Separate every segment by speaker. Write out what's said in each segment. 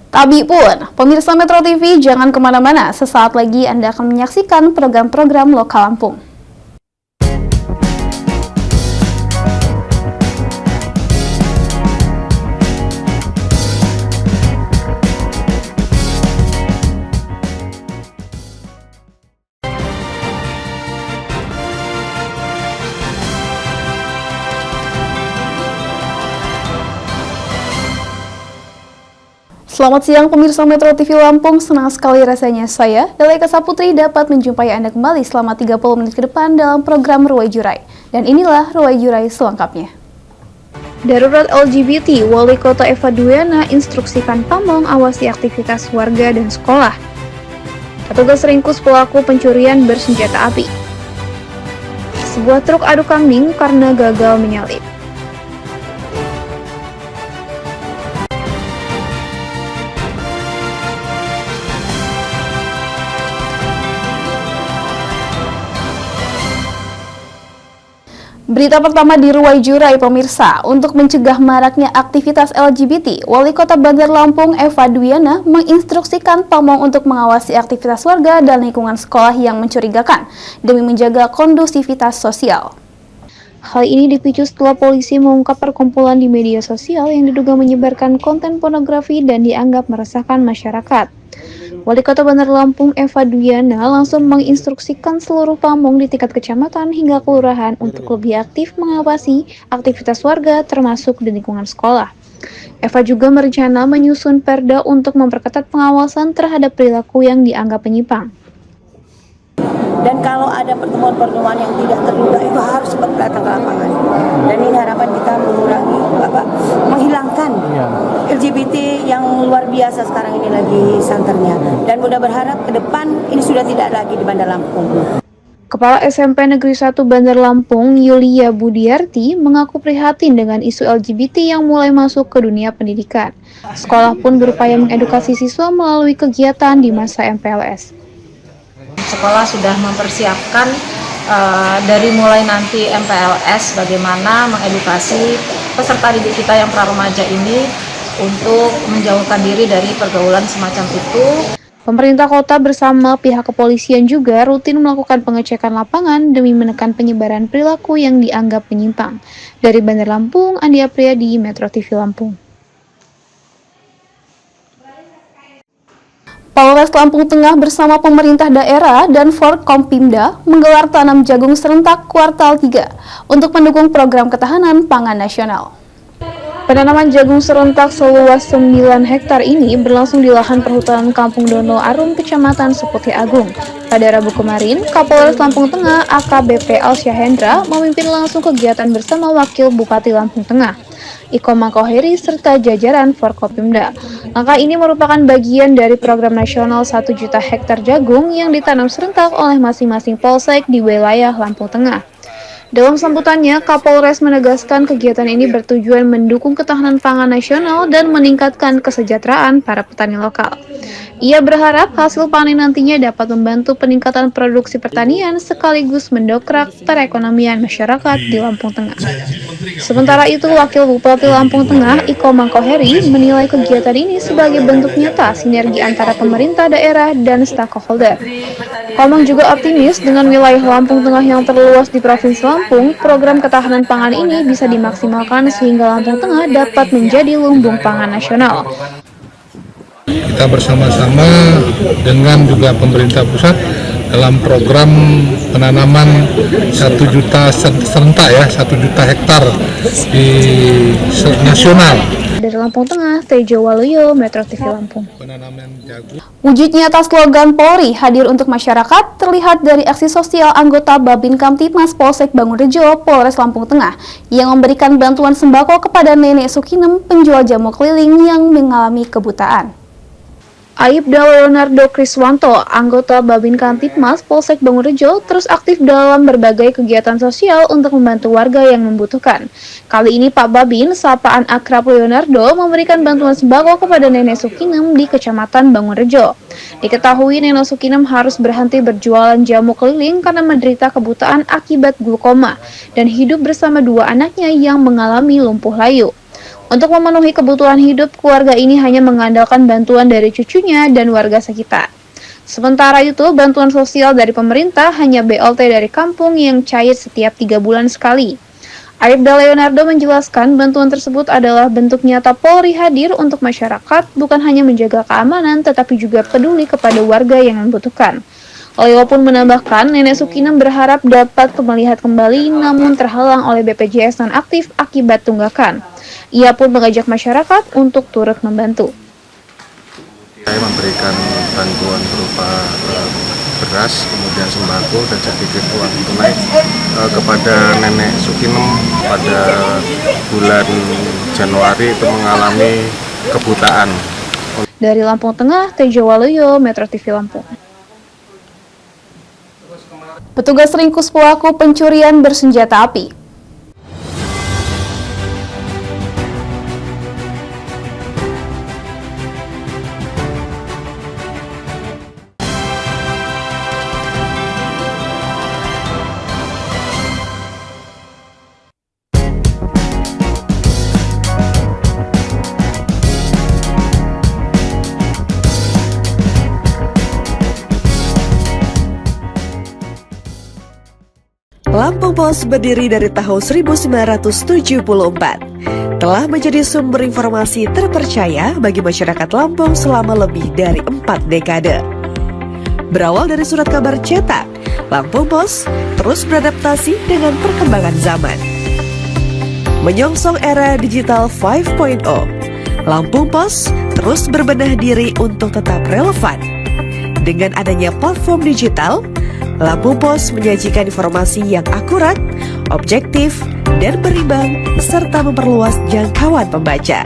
Speaker 1: Tabi pun, pemirsa Metro TV jangan kemana-mana, sesaat lagi Anda akan menyaksikan program-program lokal Lampung. Selamat siang pemirsa Metro TV Lampung, senang sekali rasanya saya, Dela Eka Saputri, dapat menjumpai Anda kembali selama 30 menit ke depan dalam program Ruwai Jurai. Dan inilah Ruwai Jurai selengkapnya. Darurat LGBT, Wali Kota Eva Dwiana instruksikan Pamong awasi aktivitas warga dan sekolah. Petugas ringkus pelaku pencurian bersenjata api. Sebuah truk adu kambing karena gagal menyalip. Berita pertama di Ruwai Jurai pemirsa, untuk mencegah maraknya aktivitas LGBT, Wali Kota Bandar Lampung Eva Dwiana menginstruksikan Pamong untuk mengawasi aktivitas warga dan lingkungan sekolah yang mencurigakan demi menjaga kondusivitas sosial. Hal ini dipicu setelah polisi mengungkap perkumpulan di media sosial yang diduga menyebarkan konten pornografi dan dianggap meresahkan masyarakat. Wali Kota Bandar Lampung Eva Dwiana langsung menginstruksikan seluruh Pamong di tingkat kecamatan hingga kelurahan untuk lebih aktif mengawasi aktivitas warga termasuk di lingkungan sekolah. Eva juga merencana menyusun perda untuk memperketat pengawasan terhadap perilaku yang dianggap menyimpang.
Speaker 2: Dan kalau ada pertemuan-pertemuan yang tidak terduga itu harus cepat datang ke lapangan. Dan ini harapan kita mengurangi, menghilangkan LGBT yang luar biasa sekarang ini lagi santernya. Dan mudah berharap ke depan ini sudah tidak lagi di Bandar Lampung.
Speaker 1: Kepala SMP Negeri 1 Bandar Lampung, Yulia Budiarti, mengaku prihatin dengan isu LGBT yang mulai masuk ke dunia pendidikan. Sekolah pun berupaya mengedukasi siswa melalui kegiatan di masa MPLS.
Speaker 3: Sekolah sudah mempersiapkan dari mulai nanti MPLS bagaimana mengedukasi peserta didik kita yang pra-remaja ini untuk menjauhkan diri dari pergaulan semacam itu.
Speaker 1: Pemerintah kota bersama pihak kepolisian juga rutin melakukan pengecekan lapangan demi menekan penyebaran perilaku yang dianggap menyimpang. Dari Bandar Lampung, Andi Apriyadi, Metro TV Lampung. Polres Lampung Tengah bersama pemerintah daerah dan Forkompimda menggelar tanam jagung serentak kuartal 3 untuk mendukung program ketahanan pangan nasional. Penanaman jagung serentak seluas 9 hektar ini berlangsung di lahan perhutanan Kampung Dono Arum, Kecamatan Seputi Agung. Pada Rabu kemarin, Kapolres Lampung Tengah AKBP Alsyahendra memimpin langsung kegiatan bersama Wakil Bupati Lampung Tengah, Iko Mangkoheri, serta jajaran Forkopimda. Langkah ini merupakan bagian dari program nasional 1 juta hektar jagung yang ditanam serentak oleh masing-masing polsek di wilayah Lampung Tengah. Dalam sambutannya, Kapolres menegaskan kegiatan ini bertujuan mendukung ketahanan pangan nasional dan meningkatkan kesejahteraan para petani lokal. Ia berharap hasil panen nantinya dapat membantu peningkatan produksi pertanian sekaligus mendongkrak perekonomian masyarakat di Lampung Tengah. Sementara itu, Wakil Bupati Lampung Tengah, Iko Mangkoheri, menilai kegiatan ini sebagai bentuk nyata sinergi antara pemerintah daerah dan stakeholder. Komang juga optimis dengan wilayah Lampung Tengah yang terluas di Provinsi Lampung, program ketahanan pangan ini bisa dimaksimalkan sehingga Lampung Tengah dapat menjadi lumbung pangan nasional.
Speaker 4: Kita bersama-sama dengan juga pemerintah pusat dalam program penanaman 1 juta serentak 1 juta hektar di nasional.
Speaker 1: Dari Lampung Tengah, Tejo Waluyo, Metro TV Lampung. Wujud nyata slogan Polri hadir untuk masyarakat terlihat dari aksi sosial anggota Babin Kamtibmas Polsek Bangunrejo, Polres Lampung Tengah yang memberikan bantuan sembako kepada Nenek Sukinem, penjual jamu keliling yang mengalami kebutaan. Aibda Leonardo Kriswanto, anggota Babin Kamtibmas Polsek Bangunrejo, terus aktif dalam berbagai kegiatan sosial untuk membantu warga yang membutuhkan. Kali ini Pak Babin, sapaan akrab Leonardo, memberikan bantuan sembako kepada Nenek Sukinem di Kecamatan Bangunrejo. Diketahui Nenek Sukinem harus berhenti berjualan jamu keliling karena menderita kebutaan akibat glukoma dan hidup bersama 2 anaknya yang mengalami lumpuh layu. Untuk memenuhi kebutuhan hidup, keluarga ini hanya mengandalkan bantuan dari cucunya dan warga sekitar. Sementara itu, bantuan sosial dari pemerintah hanya BLT dari kampung yang cair setiap 3 bulan sekali. Aibda Leonardo menjelaskan bantuan tersebut adalah bentuk nyata Polri hadir untuk masyarakat, bukan hanya menjaga keamanan, tetapi juga peduli kepada warga yang membutuhkan. Leo pun menambahkan, Nenek Sukinem berharap dapat melihat kembali namun terhalang oleh BPJS non-aktif akibat tunggakan. Ia pun mengajak masyarakat untuk turut membantu.
Speaker 5: Saya memberikan bantuan berupa beras, kemudian sembako dan sedikit uang tunai kepada Nenek Sukinem pada bulan Januari itu mengalami kebutaan.
Speaker 1: Dari Lampung Tengah, Tejo Waluyo, Metro TV Lampung. Petugas ringkus pelaku pencurian bersenjata api.
Speaker 6: Lampung Pos berdiri dari tahun 1974, telah menjadi sumber informasi terpercaya bagi masyarakat Lampung selama lebih dari 4 dekade. Berawal dari surat kabar cetak, Lampung Pos terus beradaptasi dengan perkembangan zaman. Menyongsong era digital 5.0, Lampung Pos terus berbenah diri untuk tetap relevan. Dengan adanya platform digital, Lampung Pos menyajikan informasi yang akurat, objektif, dan berimbang, serta memperluas jangkauan pembaca.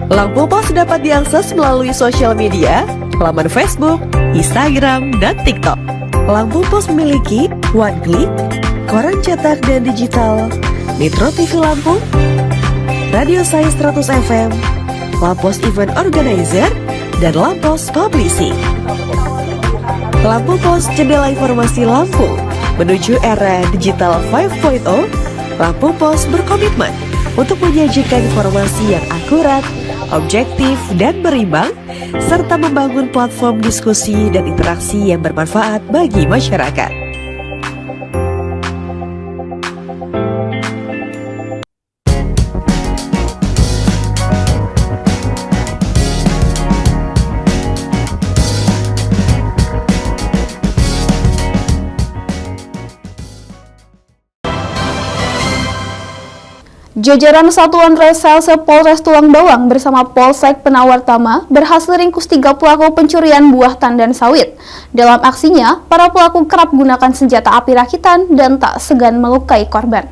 Speaker 6: Lampung Pos dapat diakses melalui sosial media, laman Facebook, Instagram, dan TikTok. Lampung Pos memiliki One Click, koran cetak dan digital, Metro TV Lampung, Radio Saya 100 FM, Lampos Event Organizer, dan Lampos Publishing. Lampung Pos, jendela informasi Lampung. Menuju era digital 5.0, Lampung Pos berkomitmen untuk menyajikan informasi yang akurat, objektif, dan berimbang, serta membangun platform diskusi dan interaksi yang bermanfaat bagi masyarakat.
Speaker 1: Jajaran Satuan Reserse Polres Tulang Bawang bersama Polsek Penawartama berhasil ringkus 3 pelaku pencurian buah tandan sawit. Dalam aksinya, para pelaku kerap gunakan senjata api rakitan dan tak segan melukai korban.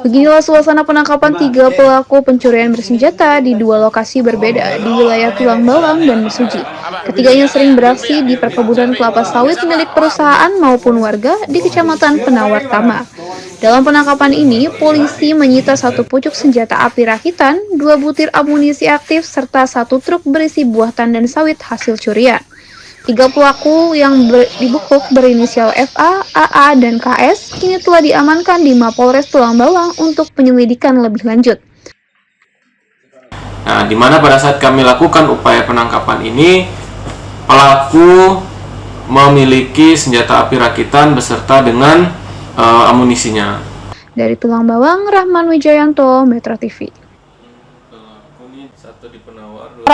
Speaker 1: Beginilah suasana penangkapan 3 pelaku pencurian bersenjata di 2 lokasi berbeda di wilayah Tulang Bawang dan Mesuji. Ketiganya sering beraksi di perkebunan kelapa sawit milik perusahaan maupun warga di Kecamatan Penawartama. Dalam penangkapan ini, polisi menyita 1 pucuk senjata api rakitan, 2 butir amunisi aktif, serta 1 truk berisi buah tandan sawit hasil curian. 3 pelaku yang dibekuk berinisial FA, AA, dan KS kini telah diamankan di Mapolres Tulang Bawang untuk penyelidikan lebih lanjut.
Speaker 7: Nah, di mana pada saat kami lakukan upaya penangkapan ini, pelaku memiliki senjata api rakitan beserta dengan amunisinya.
Speaker 1: Dari Tulang Bawang, Rahman Wijayanto, Metro TV.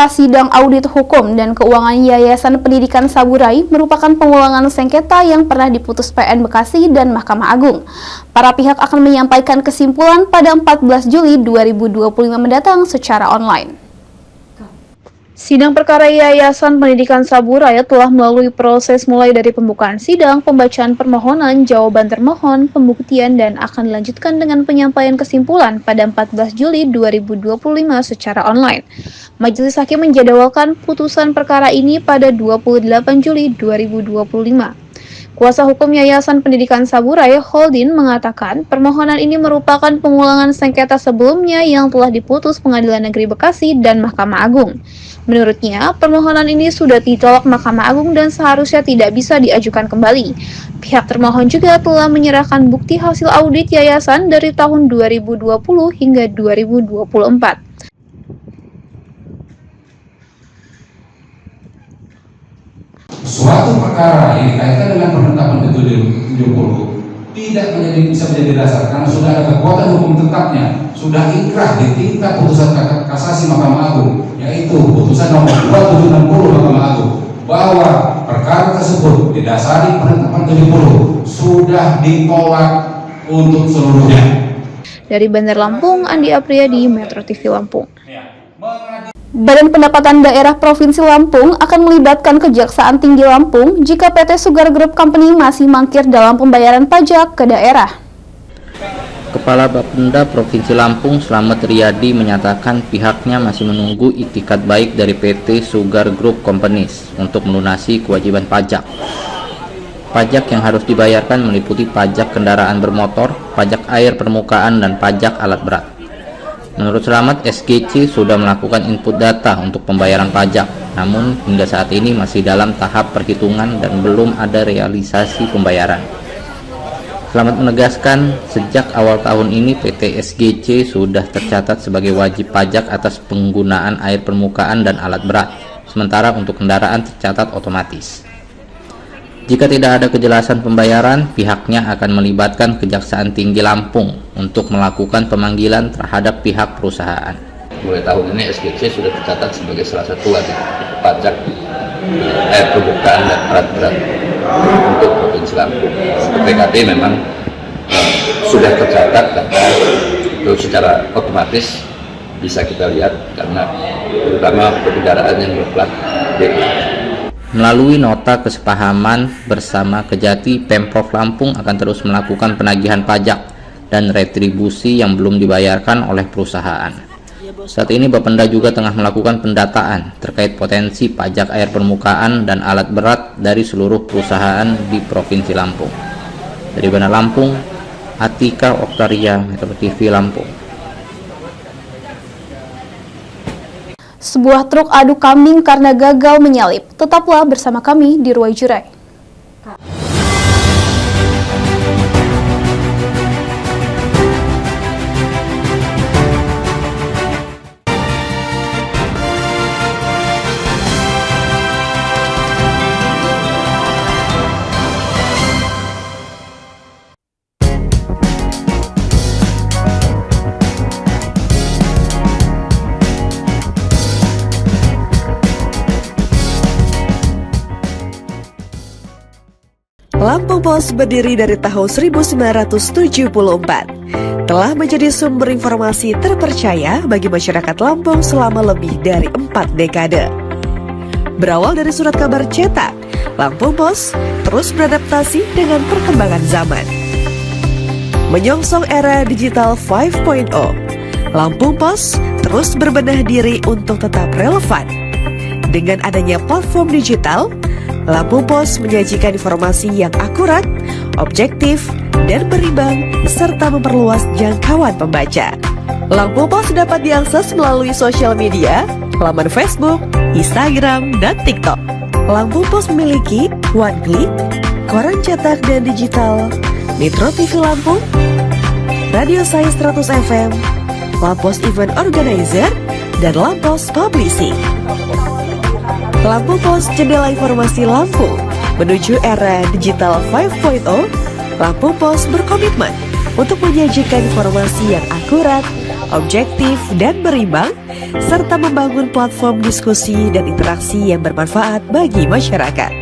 Speaker 1: Sidang Audit Hukum dan Keuangan Yayasan Pendidikan Saburai merupakan pengulangan sengketa yang pernah diputus PN Bekasi dan Mahkamah Agung. Para pihak akan menyampaikan kesimpulan pada 14 Juli 2025 mendatang secara online. Sidang perkara Yayasan Pendidikan Saburai telah melalui proses mulai dari pembukaan sidang, pembacaan permohonan, jawaban termohon, pembuktian, dan akan dilanjutkan dengan penyampaian kesimpulan pada 14 Juli 2025 secara online. Majelis Hakim menjadwalkan putusan perkara ini pada 28 Juli 2025. Kuasa hukum Yayasan Pendidikan Saburai, Holdin, mengatakan permohonan ini merupakan pengulangan sengketa sebelumnya yang telah diputus Pengadilan Negeri Bekasi dan Mahkamah Agung. Menurutnya, permohonan ini sudah ditolak Mahkamah Agung dan seharusnya tidak bisa diajukan kembali. Pihak termohon juga telah menyerahkan bukti hasil audit yayasan dari tahun 2020 hingga 2024.
Speaker 8: suatu perkara yang dikaitkan dengan penetapan ke-70 tidak bisa menjadi dasar karena sudah ada kekuatan hukum tetapnya, sudah inkrah di tingkat putusan kasasi Mahkamah Agung, yaitu putusan nomor 2760 Mahkamah Agung, bahwa perkara tersebut didasari penetapan ke-70 sudah ditolak untuk seluruhnya.
Speaker 1: Dari Bandar Lampung, Andi Apriyadi, Metro TV Lampung. Badan Pendapatan Daerah Provinsi Lampung akan melibatkan Kejaksaan Tinggi Lampung jika PT Sugar Group Company masih mangkir dalam pembayaran pajak ke daerah.
Speaker 9: Kepala Bapenda Provinsi Lampung Slamet Riyadi menyatakan pihaknya masih menunggu itikat baik dari PT Sugar Group Companies untuk melunasi kewajiban pajak. Pajak yang harus dibayarkan meliputi pajak kendaraan bermotor, pajak air permukaan, dan pajak alat berat. Menurut Slamet, SGC sudah melakukan input data untuk pembayaran pajak, namun hingga saat ini masih dalam tahap perhitungan dan belum ada realisasi pembayaran. Slamet menegaskan, sejak awal tahun ini PT SGC sudah tercatat sebagai wajib pajak atas penggunaan air permukaan dan alat berat, sementara untuk kendaraan tercatat otomatis. Jika tidak ada kejelasan pembayaran, pihaknya akan melibatkan Kejaksaan Tinggi Lampung untuk melakukan pemanggilan terhadap pihak perusahaan.
Speaker 10: Mulai tahun ini SGC sudah tercatat sebagai salah satu wajib pajak air permukaan dan alat berat untuk Provinsi Lampung. PKB memang sudah tercatat karena itu secara otomatis bisa kita lihat karena terutama kendaraan yang berplat DI.
Speaker 9: Melalui nota kesepahaman bersama Kejati, Pemprov Lampung akan terus melakukan penagihan pajak dan retribusi yang belum dibayarkan oleh perusahaan. Saat ini Bapenda juga tengah melakukan pendataan terkait potensi pajak air permukaan dan alat berat dari seluruh perusahaan di Provinsi Lampung. Dari Bandar Lampung, Atika Oktaria, Metro TV Lampung.
Speaker 1: Sebuah truk adu kambing karena gagal menyalip. Tetaplah bersama kami di Ruai Jurai.
Speaker 6: Lampung Pos berdiri dari tahun 1974, telah menjadi sumber informasi terpercaya bagi masyarakat Lampung selama lebih dari 4 dekade. Berawal dari surat kabar cetak, Lampung Pos terus beradaptasi dengan perkembangan zaman. Menyongsong era digital 5.0, Lampung Pos terus berbenah diri untuk tetap relevan. Dengan adanya platform digital, Lampung Pos menyajikan informasi yang akurat, objektif, dan berimbang, serta memperluas jangkauan pembaca. Lampung Pos dapat diakses melalui sosial media, laman Facebook, Instagram, dan TikTok. Lampung Pos memiliki One Click, koran cetak dan digital, Metro TV Lampung, Radio Saya 100 FM, Lampos Event Organizer, dan Lampos Publishing. Lampung Pos, jendela informasi Lampung. Menuju era digital 5.0, Lampung Pos berkomitmen untuk menyajikan informasi yang akurat, objektif, dan berimbang, serta membangun platform diskusi dan interaksi yang bermanfaat bagi masyarakat.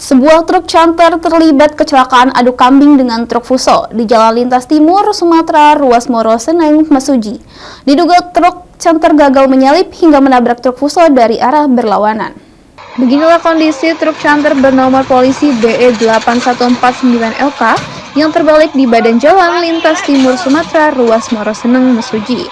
Speaker 1: Sebuah truk canter terlibat kecelakaan adu kambing dengan truk fuso di Jalan Lintas Timur, Sumatera, Ruas Moro Seneng, Mesuji. Diduga truk canter gagal menyalip hingga menabrak truk fuso dari arah berlawanan. Beginilah kondisi truk canter bernomor polisi BE 8149LK yang terbalik di badan Jalan Lintas Timur, Sumatera, Ruas Moro Seneng, Mesuji.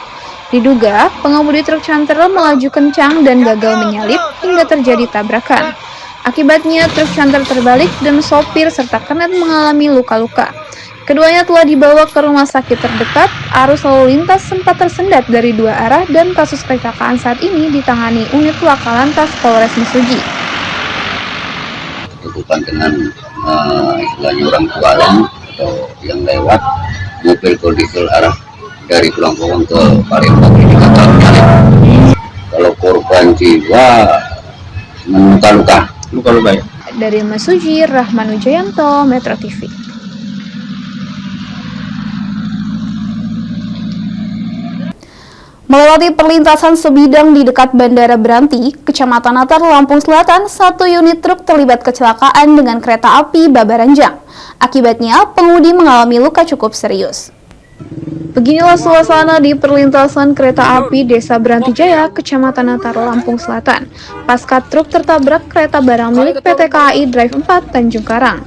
Speaker 1: Diduga pengemudi truk canter melaju kencang dan gagal menyalip hingga terjadi tabrakan. Akibatnya truk canter terbalik dan sopir serta kernet mengalami luka-luka. Keduanya telah dibawa ke rumah sakit terdekat. Arus lalu lintas sempat tersendat dari dua arah dan kasus kecelakaan saat ini ditangani unit Laka Lantas Polres Mesuji.
Speaker 10: Berhubungan dengan istilahnya orang tua atau yang lewat mobil kondisi arah dari Lampung ke Palembang ini kecelakaan. Kalau korban jiwa luka-luka ya.
Speaker 1: Dari Mesuji, Rahman Wijayanto, Metro TV. Melewati perlintasan sebidang di dekat Bandara Beranti, Kecamatan Natar, Lampung Selatan, satu unit truk terlibat kecelakaan dengan kereta api Babaranjang. Akibatnya, pengemudi mengalami luka cukup serius. Beginilah suasana di perlintasan kereta api Desa Beranti Jaya, Kecamatan Natar, Lampung Selatan, pasca truk tertabrak kereta barang milik PT KAI Drive 4 Tanjung Karang.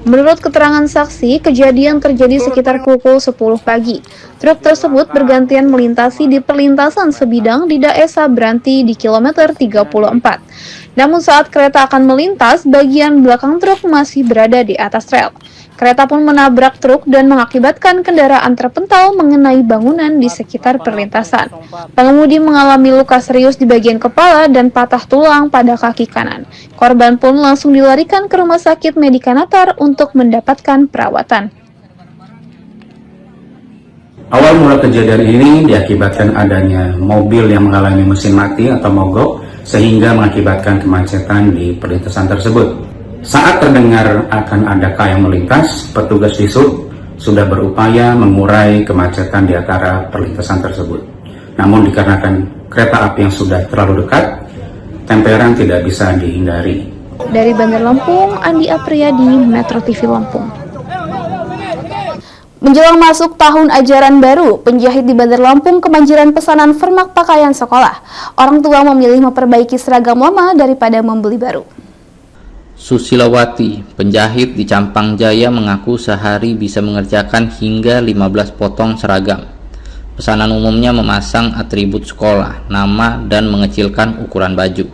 Speaker 1: Menurut keterangan saksi, kejadian terjadi sekitar pukul 10 pagi. Truk tersebut bergantian melintasi di perlintasan sebidang di Desa Beranti di kilometer 34. Namun saat kereta akan melintas, bagian belakang truk masih berada di atas rel. Kereta pun menabrak truk dan mengakibatkan kendaraan terpental mengenai bangunan di sekitar perlintasan. Pengemudi mengalami luka serius di bagian kepala dan patah tulang pada kaki kanan. Korban pun langsung dilarikan ke Rumah Sakit Medika Natar untuk mendapatkan perawatan.
Speaker 11: Awal mula kejadian ini diakibatkan adanya mobil yang mengalami mesin mati atau mogok sehingga mengakibatkan kemacetan di perlintasan tersebut. Saat terdengar akan ada yang melintas, petugas disub sudah berupaya mengurai kemacetan di antara perlintasan tersebut. Namun dikarenakan kereta api yang sudah terlalu dekat, temperan tidak bisa dihindari.
Speaker 1: Dari Bandar Lampung, Andi Apriyadi, Metro TV Lampung. Menjelang masuk tahun ajaran baru, penjahit di Bandar Lampung kebanjiran pesanan permak pakaian sekolah. Orang tua memilih memperbaiki seragam lama daripada membeli baru.
Speaker 9: Susilawati, penjahit di Campang Jaya, mengaku sehari bisa mengerjakan hingga 15 potong seragam. Pesanan umumnya memasang atribut sekolah, nama, dan mengecilkan ukuran baju.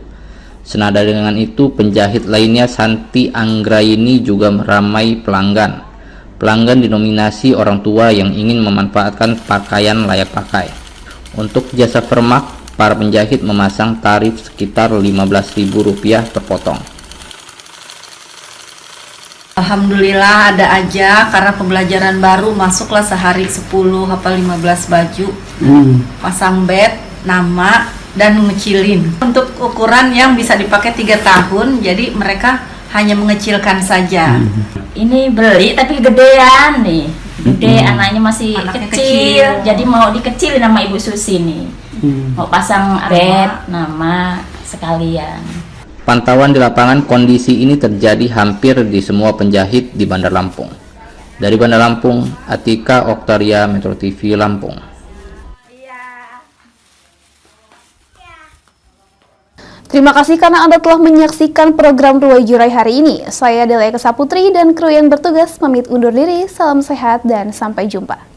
Speaker 9: Senada dengan itu, penjahit lainnya Santi Anggraini juga meramai pelanggan. Pelanggan dinominasi orang tua yang ingin memanfaatkan pakaian layak pakai. Untuk jasa permak, para penjahit memasang tarif sekitar Rp15.000 per potong.
Speaker 12: Alhamdulillah ada aja, karena pembelajaran baru masuklah sehari 10 apa 15 baju. Pasang bed, nama, dan ngecilin. Untuk ukuran yang bisa dipakai 3 tahun, jadi mereka hanya mengecilkan saja.
Speaker 13: Ini beli tapi gedean nih. Gede, anaknya masih kecil, jadi mau dikecilin sama Ibu Susi nih. Mau pasang bed, nama sekalian.
Speaker 9: Pantauan di lapangan, kondisi ini terjadi hampir di semua penjahit di Bandar Lampung. Dari Bandar Lampung, Atika Oktaria, Metro TV Lampung.
Speaker 1: Terima kasih karena Anda telah menyaksikan program Ruwai Jurai hari ini. Saya Delia Kesaputri dan kru yang bertugas pamit undur diri. Salam sehat dan sampai jumpa.